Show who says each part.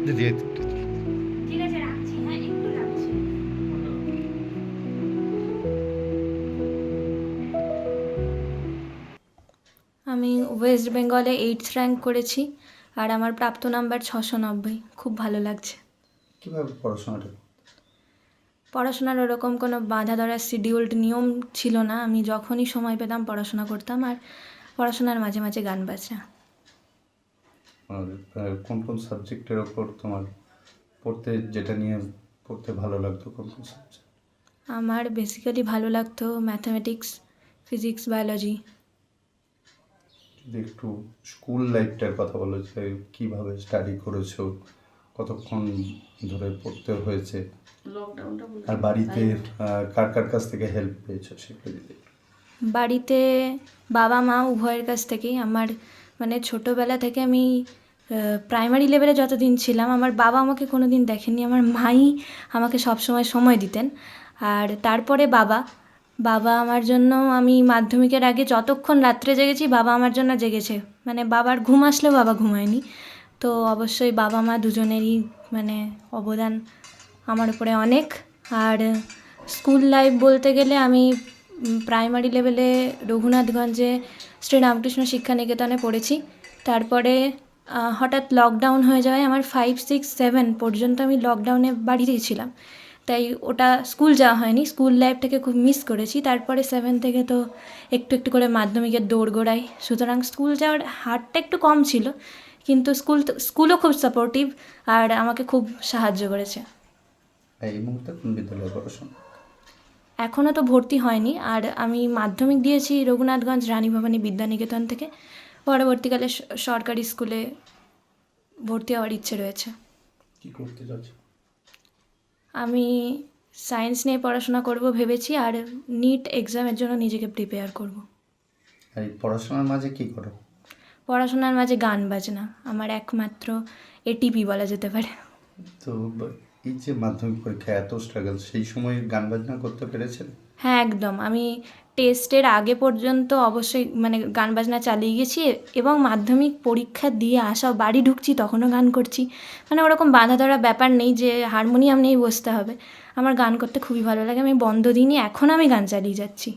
Speaker 1: দিদি
Speaker 2: ঠিক আছে, রাখছি। হ্যাঁ, একটু রাখছি। আমি ওয়েস্ট বেঙ্গলে 8th র্যাঙ্ক করেছি, আর আমার প্রাপ্ত নাম্বার 690। খুব ভালো লাগছে।
Speaker 3: কীভাবে পড়াশোনাটা?
Speaker 2: পড়াশোনার ওরকম কোনো বাঁধা ধরা শিডিউলড নিয়ম ছিল না। আমি যখনই সময় পেতাম পড়াশোনা করতাম, আর পড়াশোনার মাঝে মাঝে গান বাজনা।
Speaker 3: আর কোন কোন সাবজেক্টের ওপর তোমার পড়তে, যেটা নিয়ে পড়তে ভালো লাগতো, কোন কোন সাবজেক্ট?
Speaker 2: আমার বেসিক্যালি ভালো লাগতো ম্যাথামেটিক্স, ফিজিক্স, বায়োলজি।
Speaker 3: যদি একটু স্কুল লাইফটার কথা বলো, যে কীভাবে স্টাডি করেছো, কতক্ষণ ধরে পড়তে হয়েছে, আর বাড়িতে কার কার কাছ থেকে হেল্প পেয়েছো সেগুলো যদি।
Speaker 2: বাড়িতে বাবা মা উভয়ের কাছ থেকেই। আমার মানে ছোটোবেলা থেকে আমি প্রাইমারি লেভেলে যতদিন ছিলাম, আমার বাবা আমাকে কোনো দিন দেখেননি, আমার মাই আমাকে সবসময় সময় দিতেন। আর তারপরে বাবা বাবা আমার জন্য, আমি মাধ্যমিকের আগে যতক্ষণ রাত্রে জেগেছি বাবা আমার জন্য জেগেছে। মানে বাবার ঘুম আসলেও বাবা ঘুমায়নি। তো অবশ্যই বাবা মা দুজনেরই মানে অবদান আমার উপরে অনেক। আর স্কুল লাইফ বলতে গেলে আমি প্রাইমারি লেভেলে রঘুনাথগঞ্জে শ্রীরামকৃষ্ণ শিক্ষানিকেতনে পড়েছি। তারপরে হঠাৎ লকডাউন হয়ে যাওয়ায় আমার 5, 6, 7 পর্যন্ত আমি লকডাউনে বাড়িতেই ছিলাম, তাই ওটা স্কুল যাওয়া হয়নি। স্কুল লাইফটাকে খুব মিস করেছি। তারপরে 7 থেকে তো একটু একটু করে মাধ্যমিকের দৌড়গোড়াই, সুতরাং স্কুল যাওয়ার হারটা একটু কম ছিল, কিন্তু স্কুলও খুব সাপোর্টিভ আর আমাকে খুব সাহায্য করেছে।
Speaker 3: এই মুহূর্তে কোন বিদ্যালয়ে পড়াশোনা?
Speaker 2: এখনও তো ভর্তি হয়নি, আর আমি মাধ্যমিক দিয়েছি রঘুনাথগঞ্জ রানীভবানী বিদ্যানিকেতন থেকে। পরবর্তীকালে সরকারি স্কুলে ভর্তি হওয়ার ইচ্ছে রয়েছে।
Speaker 3: কী করতে চাচ্ছো?
Speaker 2: আমি সায়েন্স নিয়ে পড়াশোনা করব ভেবেছি, আর নিট এক্সামের জন্য নিজেকে প্রিপেয়ার করব।
Speaker 3: আর এই পড়াশোনার মাঝে কী করো?
Speaker 2: পড়াশোনার মাঝে গান বাজনা আমার একমাত্র এটিপি বলা যেতে পারে।
Speaker 3: তো এই যে মাধ্যমিক পরীক্ষা এত স্ট্রাগল, সেই সময় গান বাজনা করতে পেরেছেন?
Speaker 2: হ্যাঁ, একদম। আমি টেস্টের আগে পর্যন্ত অবশ্যই মানে গান বাজনা চালিয়ে গেছি, এবং মাধ্যমিক পরীক্ষা দিয়ে আসা বাড়ি ঢুকছি তখনও গান করছি। মানে ওরকম বাঁধা ধরা ব্যাপার নেই যে হারমোনিয়াম নিয়েই বসতে হবে। আমার গান করতে খুবই ভালো লাগে। আমি বন্ধ দিইনি, এখনও আমি গান চালিয়ে যাচ্ছি।